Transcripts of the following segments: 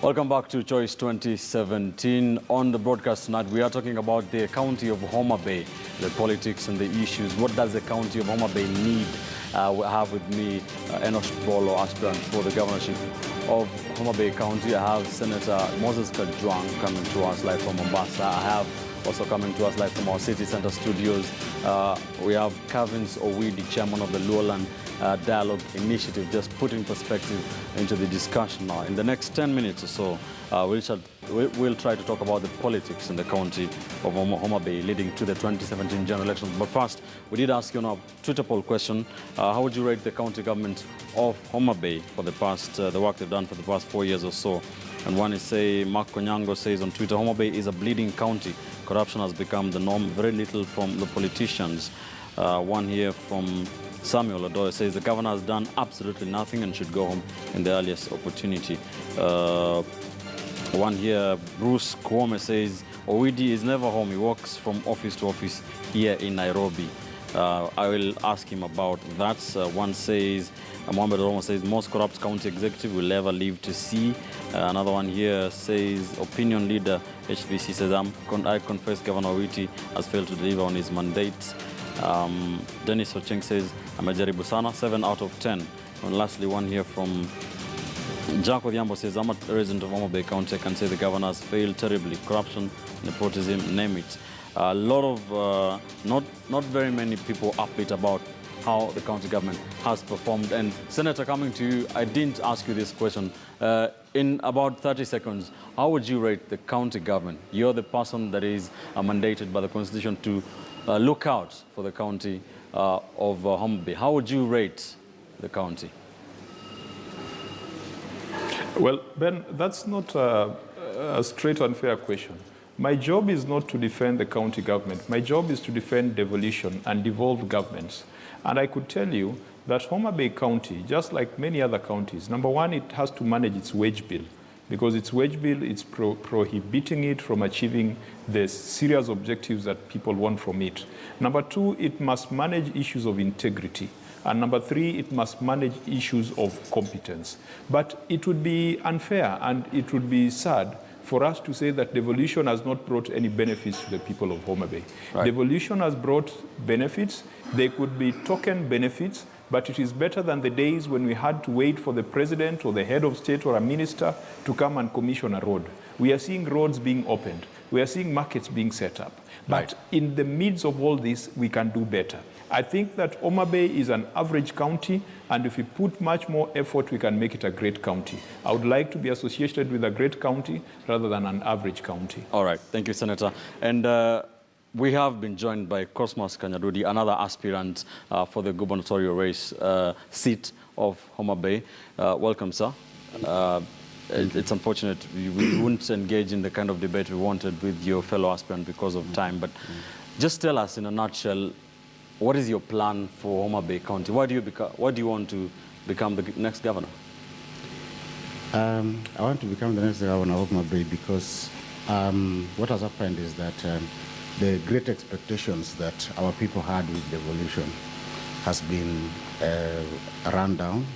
Welcome back to Choice 2017. On the broadcast tonight, we are talking about the county of Homa Bay, the politics and the issues. What does the county of Homa Bay need? We have with me Enosh Bolo, aspirant for the governorship of Homa Bay County. I have Senator Moses Kajwang coming to us live from Mombasa. I have also coming to us live from our city center studios. We have Kavins Owidi, chairman of the Luoland Dialogue Initiative, just putting perspective into the discussion now. In the next 10 minutes or so, we'll try to talk about the politics in the county of Homa Bay leading to the 2017 general elections. But first, we did ask you on our Twitter poll question, how would you rate the county government of Homa Bay for the past, the work they've done for the past 4 years or so? And one is Mark Konyango says on Twitter, Homa Bay is a bleeding county. Corruption has become the norm, very little from the politicians. One here from Samuel Odoye says the governor has done absolutely nothing and should go home in the earliest opportunity. One here, Bruce Kwome says, Owidi is never home. He walks from office to office here in Nairobi. I will ask him about that. One says, Mohammed Roma says, most corrupt county executive will never live to see. Another one here says, opinion leader HBC says, I confess Governor Owiti has failed to deliver on his mandate. Dennis Ocheng says, amejaribu sana, 7 out of 10. And lastly, one here from Jack Odhiambo says, I'm a resident of Homa Bay County. I can say the governor has failed terribly. Corruption, nepotism, name it. A lot of, not very many people upbeat about how the county government has performed. And Senator, coming to you, I didn't ask you this question. In about 30 seconds, how would you rate the county government? You're the person that is mandated by the Constitution to look out for the county of Homa Bay. How would you rate the county? Well, Ben, that's not a straight and fair question. My job is not to defend the county government. My job is to defend devolution and devolved governments. And I could tell you that Homa Bay County, just like many other counties, number one, it has to manage its wage bill, because its wage bill is prohibiting it from achieving the serious objectives that people want from it. Number two, it must manage issues of integrity. And number three, it must manage issues of competence. But it would be unfair and it would be sad for us to say that devolution has not brought any benefits to the people of Homa Bay. Right. Devolution has brought benefits. They could be token benefits, but it is better than the days when we had to wait for the president or the head of state or a minister to come and commission a road. We are seeing roads being opened. We are seeing markets being set up. But in the midst of all this, we can do better. I think that Homa Bay is an average county, and if we put much more effort, we can make it a great county. I would like to be associated with a great county rather than an average county. All right. Thank you, Senator. And we have been joined by Cosmas Kanyadudi, another aspirant for the gubernatorial race seat of Homa Bay. Welcome, sir. It's unfortunate we wouldn't engage in the kind of debate we wanted with your fellow aspirant because of time, but just tell us in a nutshell, what is your plan for Homa Bay County? Why do you want to become the next governor? I want to become the next governor of Homa Bay because what has happened is that the great expectations that our people had with devolution has been run down.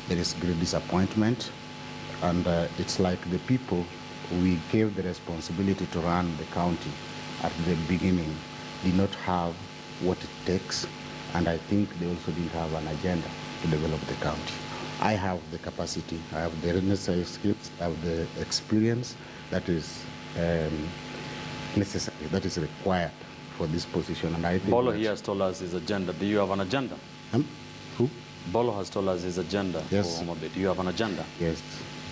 There is great disappointment, and it's like the people we gave the responsibility to run the county at the beginning did not have what it takes, and I think they also didn't have an agenda to develop the county. I have the capacity, I have the necessary skills, I have the experience that is necessary, that is required for this position. And I think Bolo here has told us his agenda. Do you have an agenda? Who? Bolo has told us his agenda for Homa Bay. Do you have an agenda? Yes.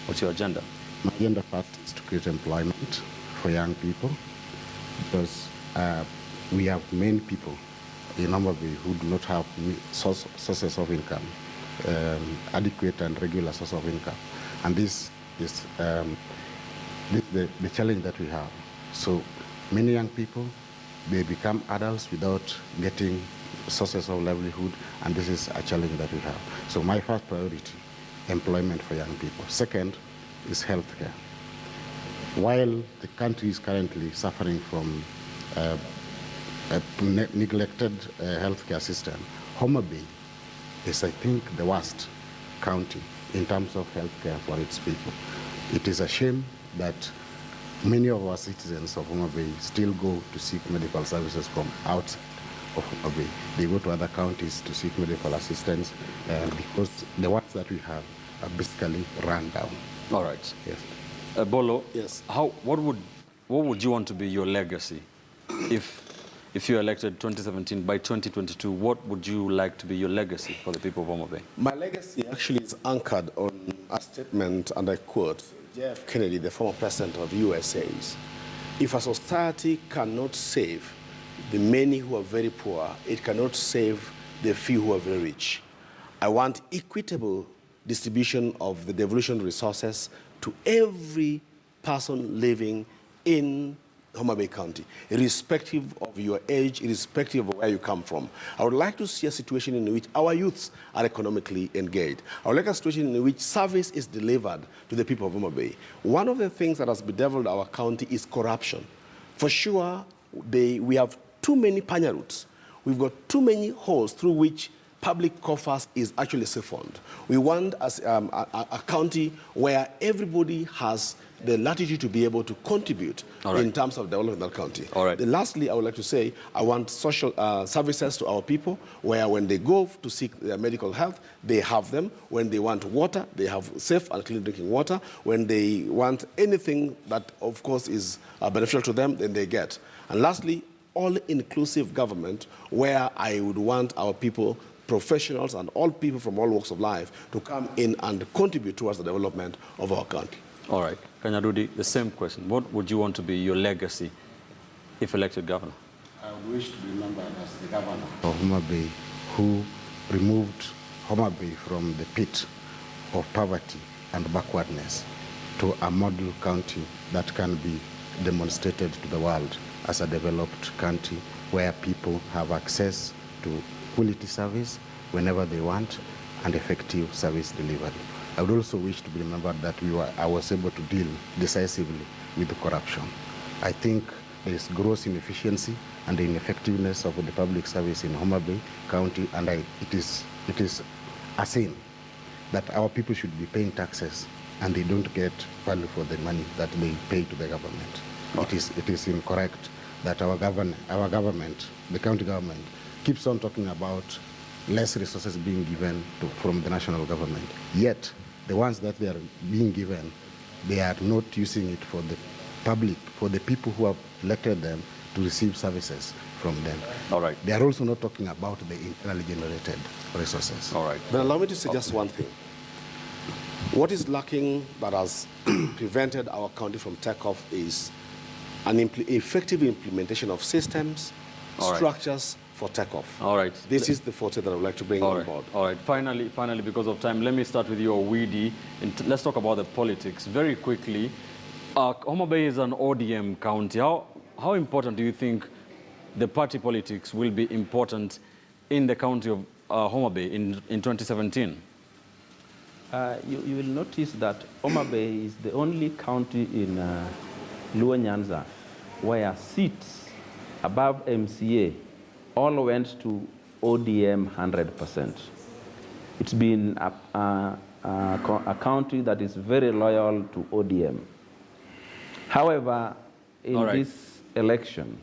What's your agenda? My agenda first is to create employment for young people, because we have many people in Homa Bay who do not have sources of income, adequate and regular source of income. And this is the challenge that we have. So many young people, they become adults without getting sources of livelihood, and this is a challenge that we have. So my first priority, employment for young people. Second is healthcare. While the country is currently suffering from a neglected healthcare system, Homa Bay is, I think, the worst county in terms of healthcare for its people. It is a shame that many of our citizens of Homa Bay still go to seek medical services from outside of Homa Bay. They go to other counties to seek medical assistance because the ones that we have are basically run down. All right. Yes. Bolo, Yes. What would you want to be your legacy if you're elected 2017 by 2022? What would you like to be your legacy for the people of Homa Bay? My legacy actually is anchored on a statement, and I quote, J.F. Kennedy, the former president of the US, says, "If a society cannot save the many who are very poor, it cannot save the few who are very rich." I want equitable distribution of the devolution resources to every person living in Homa Bay County, irrespective of your age, irrespective of where you come from. I would like to see a situation in which our youths are economically engaged. I would like a situation in which service is delivered to the people of Homa Bay. One of the things that has bedeviled our county is corruption. For sure, we have too many panya routes. We've got too many holes through which public coffers is actually siphoned. We want a county where everybody has the latitude to be able to contribute in terms of developing that county. All right. Lastly, I would like to say I want social services to our people where when they go to seek their medical health, they have them. When they want water, they have safe and clean drinking water. When they want anything that, of course, is beneficial to them, then they get. And lastly, all-inclusive government where I would want our people, professionals and all people from all walks of life to come in and contribute towards the development of our country. All right. Kanyarudi, the same question. What would you want to be your legacy if elected governor? I would wish to be remembered as the governor of Homa Bay who removed Homa Bay from the pit of poverty and backwardness to a model county that can be demonstrated to the world as a developed country where people have access to quality service whenever they want and effective service delivery. I would also wish to be remembered that I was able to deal decisively with the corruption. I think there is gross inefficiency and the ineffectiveness of the public service in Homa Bay County, and it is a sin that our people should be paying taxes and they don't get value for the money that they pay to the government. It is incorrect that our government, the county government, keeps on talking about less resources being given from the national government. Yet, the ones that they are being given, they are not using it for the public, for the people who have elected them to receive services from them. All right. They are also not talking about the internally generated resources. All right. But allow me to suggest one thing. What is lacking that has prevented our county from takeoff is an effective implementation of systems, structures for takeoff. All right. This is the forte that I would like to bring on board. All right. Finally, because of time, let me start with you, Owidi. Let's talk about the politics very quickly. Homa Bay is an ODM county. How important do you think the party politics will be important in the county of Homa Bay in 2017? You will notice that Homa Bay is the only county in Luo Nyanza where seats above MCA all went to ODM 100%. It's been a county that is very loyal to ODM. However, in this election,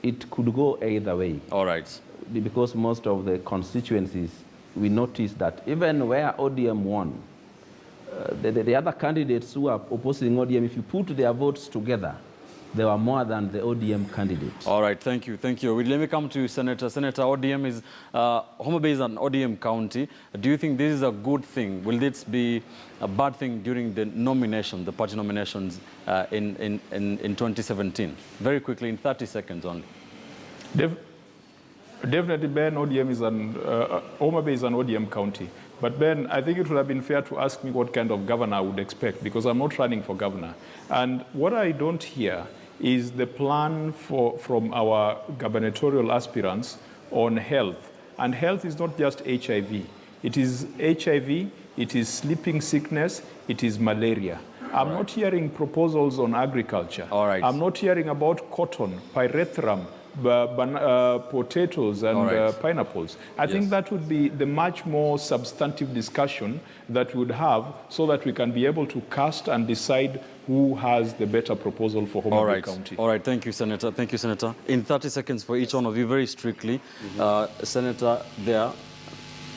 it could go either way. All right. Because most of the constituencies, we noticed that even where ODM won, the other candidates who are opposing ODM, if you put their votes together, they were more than the ODM candidates. All right, thank you. Let me come to you, Senator. Senator, Homa Bay is an ODM county. Do you think this is a good thing? Will this be a bad thing during the nomination, the party nominations in 2017? Very quickly, in 30 seconds only. Definitely, Ben, Homa Bay is an ODM county. But Ben, I think it would have been fair to ask me what kind of governor I would expect, because I'm not running for governor. And what I don't hear is the plan from our gubernatorial aspirants on health. And health is not just HIV. It is HIV, it is sleeping sickness, it is malaria. I'm not hearing proposals on agriculture. All right. I'm not hearing about cotton, pyrethrum, potatoes and All right. pineapples. I think that would be the much more substantive discussion that we would have so that we can be able to cast and decide who has the better proposal for Homa Bay County. All right. Thank you, Senator. Thank you, Senator. In 30 seconds for each one of you, very strictly, Senator there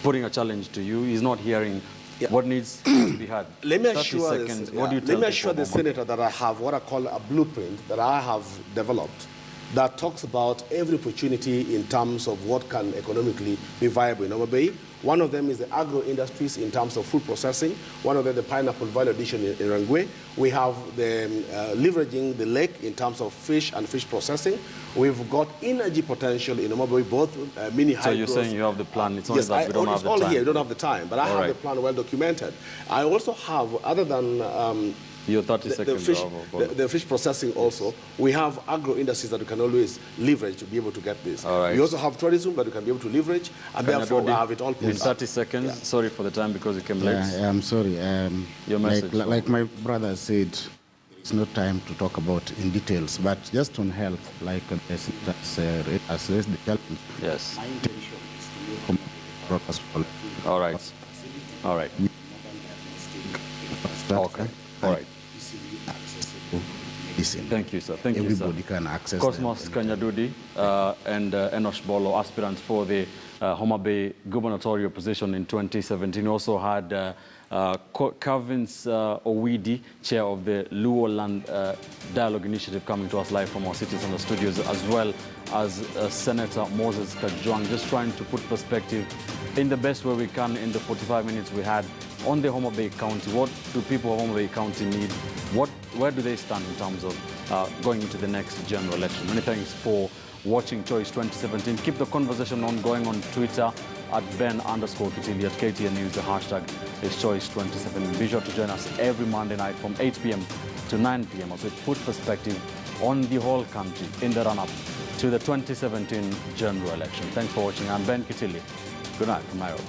putting a challenge to you. He's not hearing what needs to be heard. Let me 30 assure, seconds. this, What do you let tell me assure people, the Homa? senator that I have what I call a blueprint that I have developed that talks about every opportunity in terms of what can economically be viable in Homa Bay. One of them is the agro-industries in terms of food processing. One of them, the pineapple value addition in Rangwe. We have the leveraging the lake in terms of fish and fish processing. We've got energy potential in Homa Bay, both mini hydros. So you're saying you have the plan. It's only Yes, that we don't have it's the all time. here. We don't have the time, but I have the plan well documented. I also have, other than Your 30 seconds. the fish processing also, we have agro-industries that we can always leverage to be able to get this. All right. We also have tourism that we can be able to leverage, and therefore we have it all In put 30 seconds. Sorry for the time because you came late. Yeah, I'm sorry. Your message. Like my brother said, it's not time to talk about in details, but just on health, like as raised the challenge. Yes. My intention is to make purposeful. All right. All right. Okay. All right. Medicine. Thank you, sir. Thank you, sir. Everybody can access Cosmos them. Kanyadudi and Enosh Bolo, aspirants for the Homa Bay gubernatorial position in 2017. Also had Kavins Owidi, chair of the Luo Land Dialogue Initiative, coming to us live from our cities and the studios, as well as Senator Moses Kajwang, just trying to put perspective in the best way we can in the 45 minutes we had on the Homa Bay County. What do people of Homa Bay County need? Where do they stand in terms of going into the next general election? Many thanks for watching Choice 2017. Keep the conversation ongoing on Twitter at Ben_Kitili, at KTN News. The hashtag is Choice 2017. Be sure to join us every Monday night from 8 p.m. to 9 p.m. as we put perspective on the whole country in the run-up to the 2017 general election. Thanks for watching. I'm Ben Kitili. Good night from Nairobi.